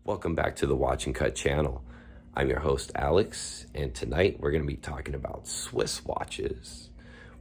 Welcome back to the Watch and Cut channel. I'm your host Alex, and tonight we're going to be talking about Swiss watches.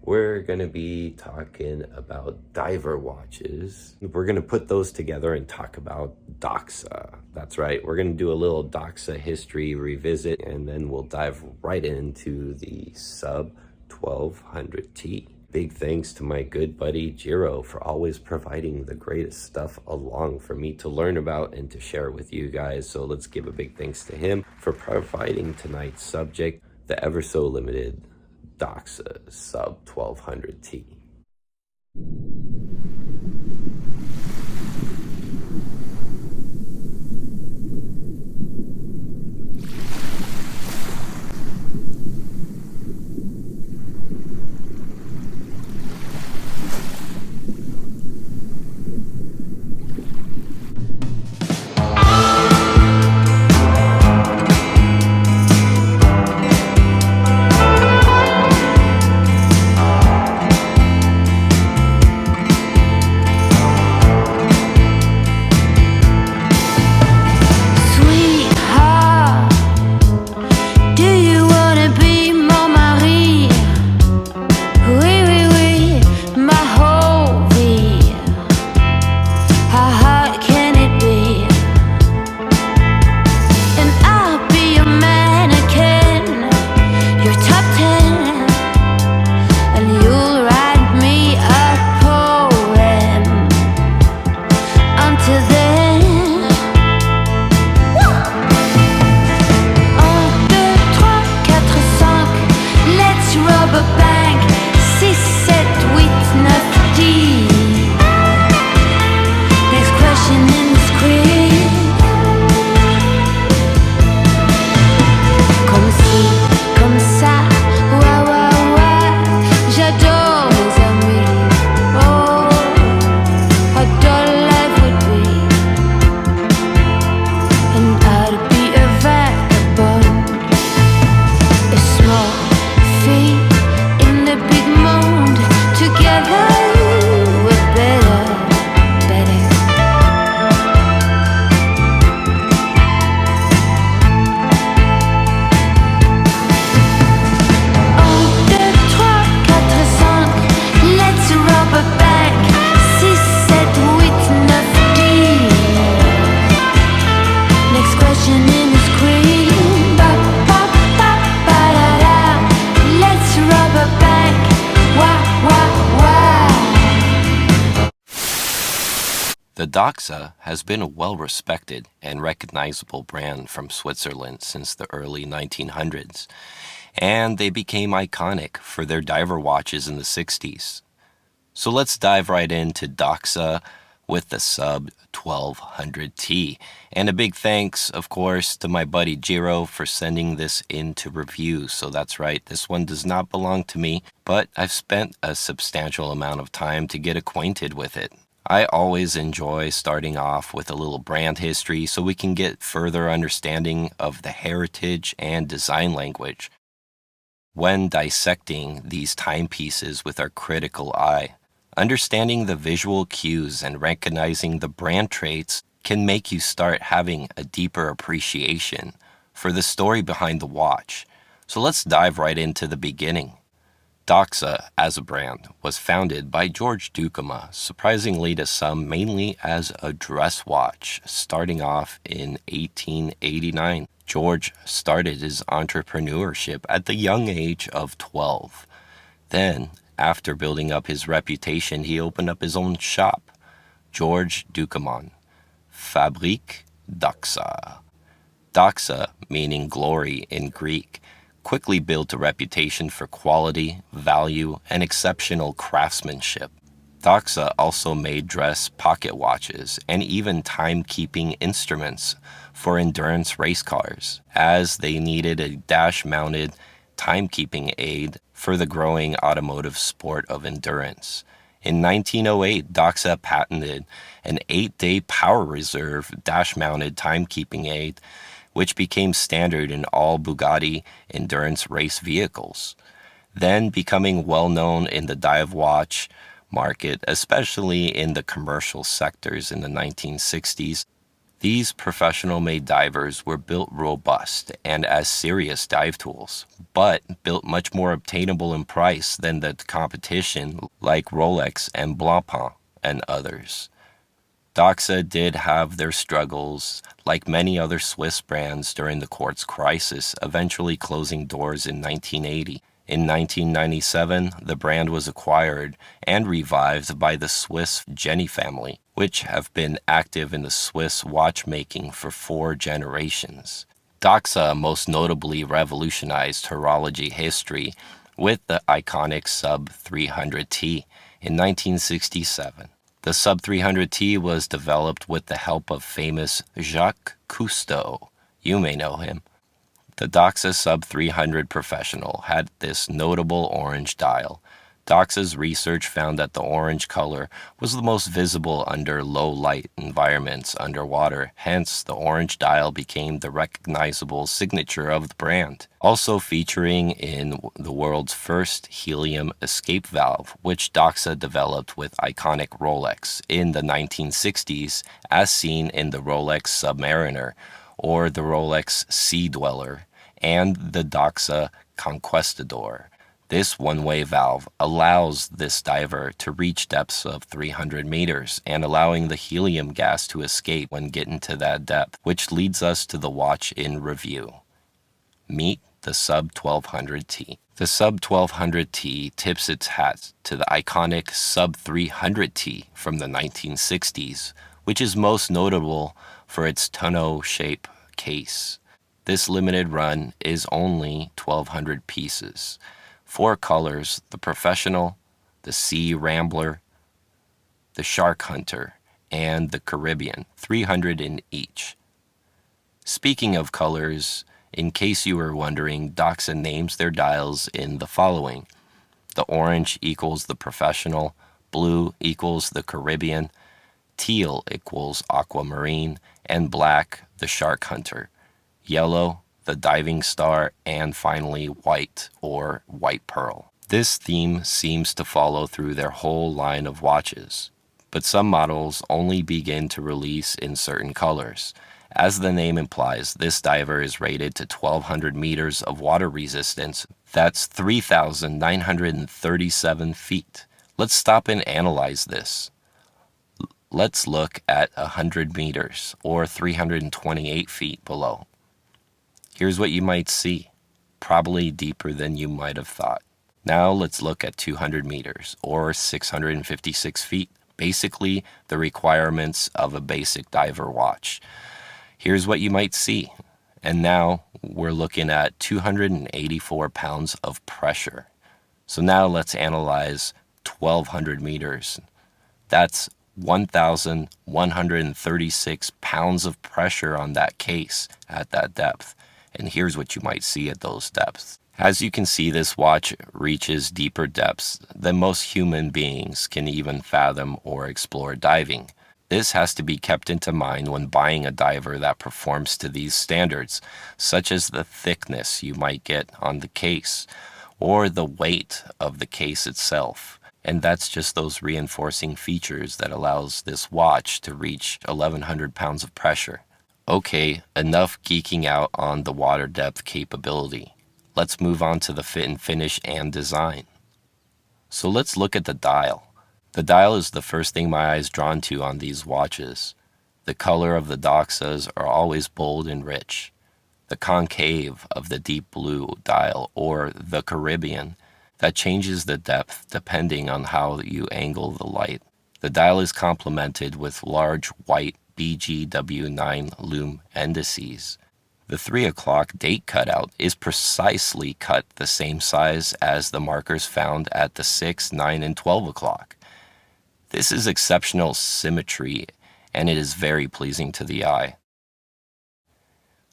We're going to be talking about diver watches. We're going to put those together and talk about Doxa. That's right, we're going to do a little Doxa history revisit, and then we'll dive right into the Sub1200T. Big thanks to my good buddy Jiro for always providing the greatest stuff along for me to learn about and to share with you guys. So let's give a big thanks to him for providing tonight's subject, the ever so limited Doxa Sub1200T. The Doxa has been a well-respected and recognizable brand from Switzerland since the early 1900s, and they became iconic for their diver watches in the 60s. So let's dive right into Doxa with the Sub1200T. And a big thanks, of course, to my buddy Jiro for sending this in to review. So that's right, this one does not belong to me, but I've spent a substantial amount of time to get acquainted with it. I always enjoy starting off with a little brand history so we can get further understanding of the heritage and design language when dissecting these timepieces with our critical eye. Understanding the visual cues and recognizing the brand traits can make you start having a deeper appreciation for the story behind the watch. So let's dive right into the beginning. Doxa, as a brand, was founded by George Ducama, surprisingly to some mainly as a dress watch, starting off in 1889. George started his entrepreneurship at the young age of 12. Then, after building up his reputation, he opened up his own shop, George Ducamon, Fabrique Doxa. Doxa, meaning glory in Greek, quickly built a reputation for quality, value, and exceptional craftsmanship. Doxa also made dress pocket watches and even timekeeping instruments for endurance race cars, as they needed a dash-mounted timekeeping aid for the growing automotive sport of endurance. In 1908, Doxa patented an 8-day power reserve dash-mounted timekeeping aid, which became standard in all Bugatti endurance race vehicles, then becoming well-known in the dive watch market, especially in the commercial sectors in the 1960s. These professional-made divers were built robust and as serious dive tools, but built much more obtainable in price than the competition like Rolex and Blancpain and others. Doxa did have their struggles, like many other Swiss brands during the quartz crisis, eventually closing doors in 1980. In 1997, the brand was acquired and revived by the Swiss Jenny family, which have been active in the Swiss watchmaking for 4 generations. Doxa most notably revolutionized horology history with the iconic Sub1200T in 1967. The Sub1200T was developed with the help of famous Jacques Cousteau. You may know him. The Doxa Sub 300 Professional had this notable orange dial. Doxa's research found that the orange color was the most visible under low-light environments underwater, hence the orange dial became the recognizable signature of the brand. Also featuring in the world's first helium escape valve, which Doxa developed with iconic Rolex in the 1960s, as seen in the Rolex Submariner, or the Rolex Sea Dweller, and the Doxa Conquistador. This one-way valve allows this diver to reach depths of 300 meters and allowing the helium gas to escape when getting to that depth, which leads us to the watch in review. Meet the Sub1200T. The Sub1200T tips its hat to the iconic Sub300T from the 1960s, which is most notable for its tonneau-shaped case. This limited run is only 1,200 pieces. 4 colors: the Professional, the Sea Rambler, the Shark Hunter, and the Carribean, 300 in each. Speaking of colors, in case you were wondering, Doxa names their dials in the following. The orange equals the Professional, blue equals the Carribean, teal equals aquamarine, and black the Shark Hunter, yellow the Diving Star, and finally white or white pearl. This theme seems to follow through their whole line of watches, but some models only begin to release in certain colors. As the name implies, this diver is rated to 1,200 meters of water resistance. That's 3,937 feet. Let's stop and analyze this. Let's look at 100 meters, or 328 feet below. Here's what you might see, probably deeper than you might have thought. Now let's look at 200 meters, or 656 feet, basically the requirements of a basic diver watch. Here's what you might see. And now we're looking at 284 pounds of pressure. So now let's analyze 1,200 meters. That's 1,136 pounds of pressure on that case at that depth. And here's what you might see at those depths. As you can see, this watch reaches deeper depths than most human beings can even fathom or explore diving. This has to be kept into mind when buying a diver that performs to these standards, such as the thickness you might get on the case, or the weight of the case itself. And that's just those reinforcing features that allows this watch to reach 1,100 pounds of pressure. Okay, enough geeking out on the water depth capability. Let's move on to the fit and finish and design. So let's look at the dial. The dial is the first thing my eye is drawn to on these watches. The color of the Doxas are always bold and rich. The concave of the deep blue dial, or the Caribbean, that changes the depth depending on how you angle the light. The dial is complemented with large white BGW9 lume indices. The 3 o'clock date cutout is precisely cut the same size as the markers found at the 6, 9, and 12 o'clock. This is exceptional symmetry, and it is very pleasing to the eye.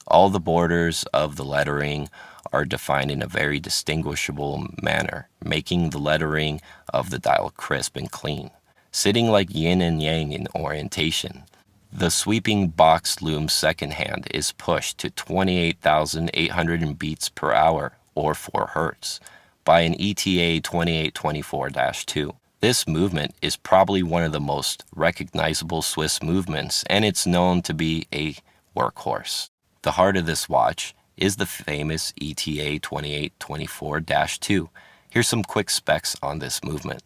All the borders of the lettering are defined in a very distinguishable manner, making the lettering of the dial crisp and clean, sitting like yin and yang in orientation. The sweeping box lume second hand is pushed to 28,800 beats per hour, or 4 Hz, by an ETA 2824-2. This movement is probably one of the most recognizable Swiss movements, and it's known to be a workhorse. The heart of this watch is the famous ETA 2824-2. Here's some quick specs on this movement.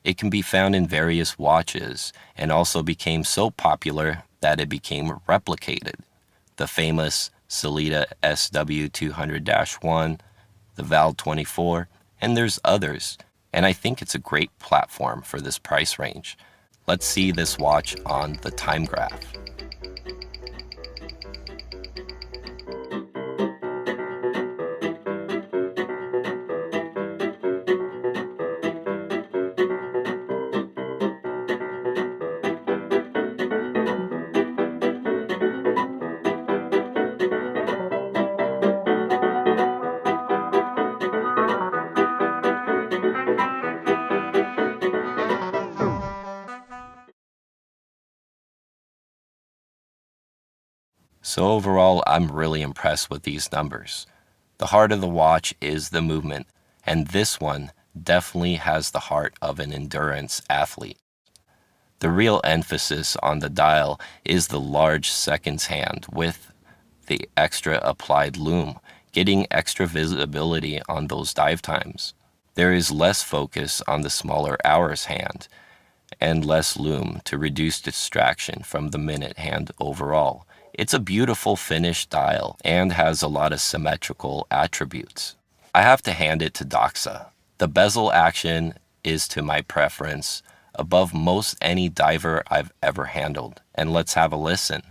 It can be found in various watches and also became so popular that it became replicated. The famous Sellita SW200-1, the Val 24, and there's others, and I think it's a great platform for this price range. Let's see this watch on the time graph. So overall, I'm really impressed with these numbers. The heart of the watch is the movement, and this one definitely has the heart of an endurance athlete. The real emphasis on the dial is the large seconds hand with the extra applied lume, getting extra visibility on those dive times. There is less focus on the smaller hours hand and less lume to reduce distraction from the minute hand overall. It's a beautiful finished dial and has a lot of symmetrical attributes. I have to hand it to Doxa. The bezel action is to my preference above most any diver I've ever handled. And let's have a listen.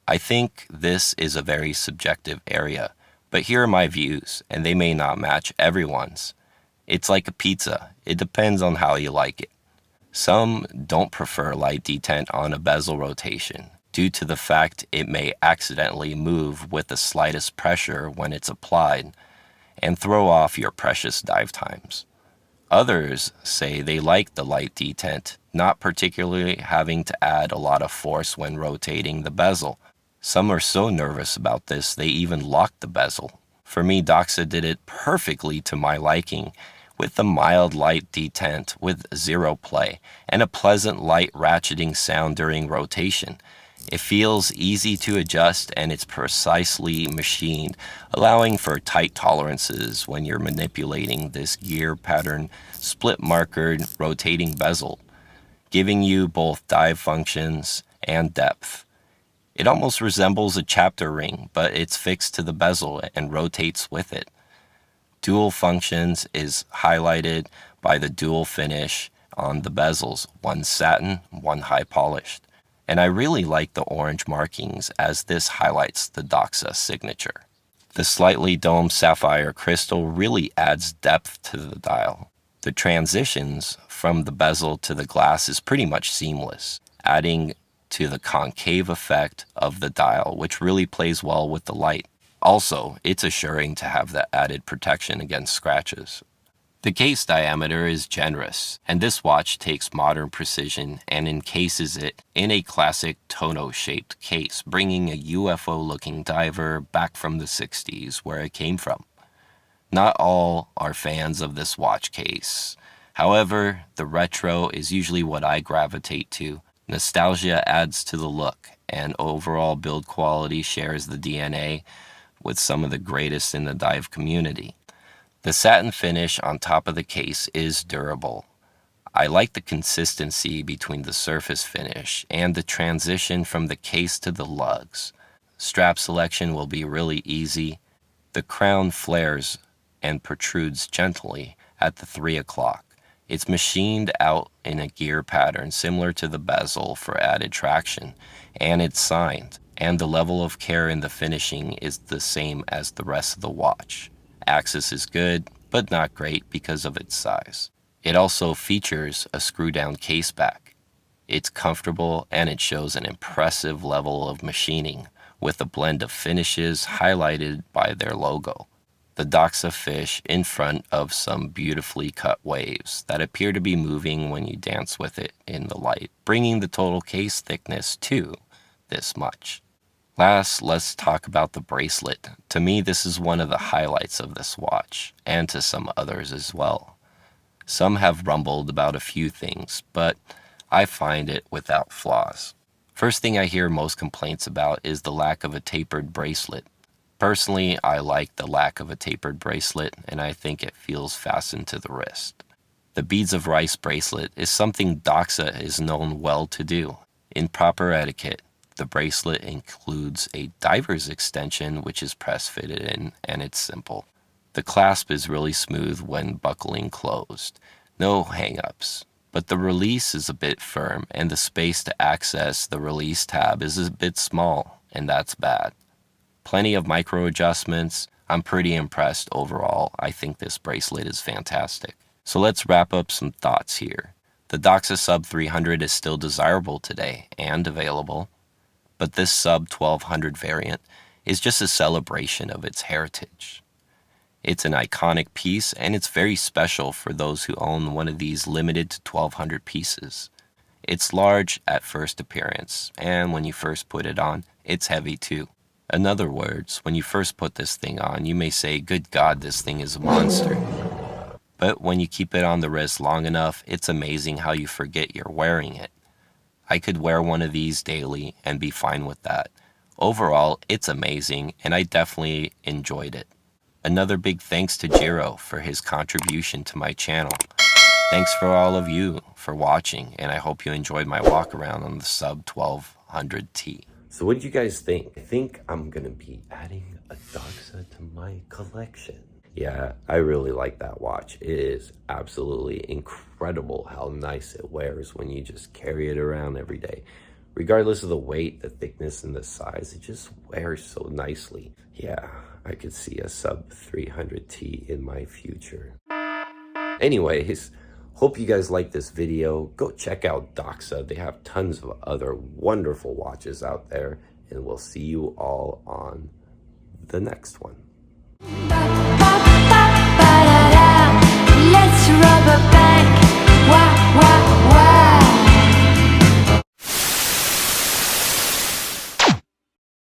I think this is a very subjective area, but here are my views, and they may not match everyone's. It's like a pizza, it depends on how you like it. Some don't prefer light detent on a bezel rotation due to the fact it may accidentally move with the slightest pressure when it's applied and throw off your precious dive times. Others say they like the light detent, not particularly having to add a lot of force when rotating the bezel. Some are so nervous about this they even lock the bezel. For me, Doxa did it perfectly to my liking, with the mild light detent with zero play and a pleasant light ratcheting sound during rotation. It feels easy to adjust and it's precisely machined, allowing for tight tolerances when you're manipulating this gear pattern split markered rotating bezel, giving you both dive functions and depth. It almost resembles a chapter ring, but it's fixed to the bezel and rotates with it. Dual functions is highlighted by the dual finish on the bezels, one satin, one high polished. And I really like the orange markings as this highlights the Doxa signature. The slightly domed sapphire crystal really adds depth to the dial. The transitions from the bezel to the glass is pretty much seamless, adding to the concave effect of the dial, which really plays well with the light. Also, it's assuring to have the added protection against scratches. The case diameter is generous, and this watch takes modern precision and encases it in a classic tonneau-shaped case, bringing a UFO-looking diver back from the 60s where it came from. Not all are fans of this watch case. However, the retro is usually what I gravitate to. Nostalgia adds to the look, and overall build quality shares the DNA with some of the greatest in the dive community. The satin finish on top of the case is durable. I like the consistency between the surface finish and the transition from the case to the lugs. Strap selection will be really easy. The crown flares and protrudes gently at the 3 o'clock. It's machined out in a gear pattern similar to the bezel for added traction, and it's signed, and the level of care in the finishing is the same as the rest of the watch. Axis is good, but not great because of its size. It also features a screw-down case back. It's comfortable and it shows an impressive level of machining with a blend of finishes highlighted by their logo. The Doxa fish in front of some beautifully cut waves that appear to be moving when you dance with it in the light, bringing the total case thickness to this much. Last, let's talk about the bracelet. To me, this is one of the highlights of this watch, and to some others as well. Some have rumbled about a few things, but I find it without flaws. First thing I hear most complaints about is the lack of a tapered bracelet. Personally, I like the lack of a tapered bracelet, and I think it feels fastened to the wrist. The beads of rice bracelet is something Doxa is known well to do. In proper etiquette, the bracelet includes a diver's extension which is press fitted in, and it's simple. The clasp is really smooth when buckling closed. No hang-ups. But the release is a bit firm, and the space to access the release tab is a bit small, and that's bad. Plenty of micro adjustments. I'm pretty impressed overall. I think this bracelet is fantastic. So let's wrap up some thoughts here. The Doxa Sub 300 is still desirable today and available, but this Sub 1200 variant is just a celebration of its heritage. It's an iconic piece, and it's very special for those who own one of these limited to 1200 pieces. It's large at first appearance, and when you first put it on, it's heavy too. In other words, when you first put this thing on, you may say, good God, this thing is a monster. But when you keep it on the wrist long enough, it's amazing how you forget you're wearing it. I could wear one of these daily and be fine with that. Overall, it's amazing, and I definitely enjoyed it. Another big thanks to Jiro for his contribution to my channel. Thanks for all of you for watching, and I hope you enjoyed my walk around on the Sub 1200T. So what did you guys think? I think I'm gonna be adding a Doxa to my collection. Yeah, I really like that watch. It is absolutely incredible how nice it wears when you just carry it around every day. Regardless of the weight, the thickness, and the size, it just wears so nicely. Yeah, I could see a Sub 300T in my future. Anyways, hope you guys like this video. Go check out Doxa. They have tons of other wonderful watches out there, and we'll see you all on the next one.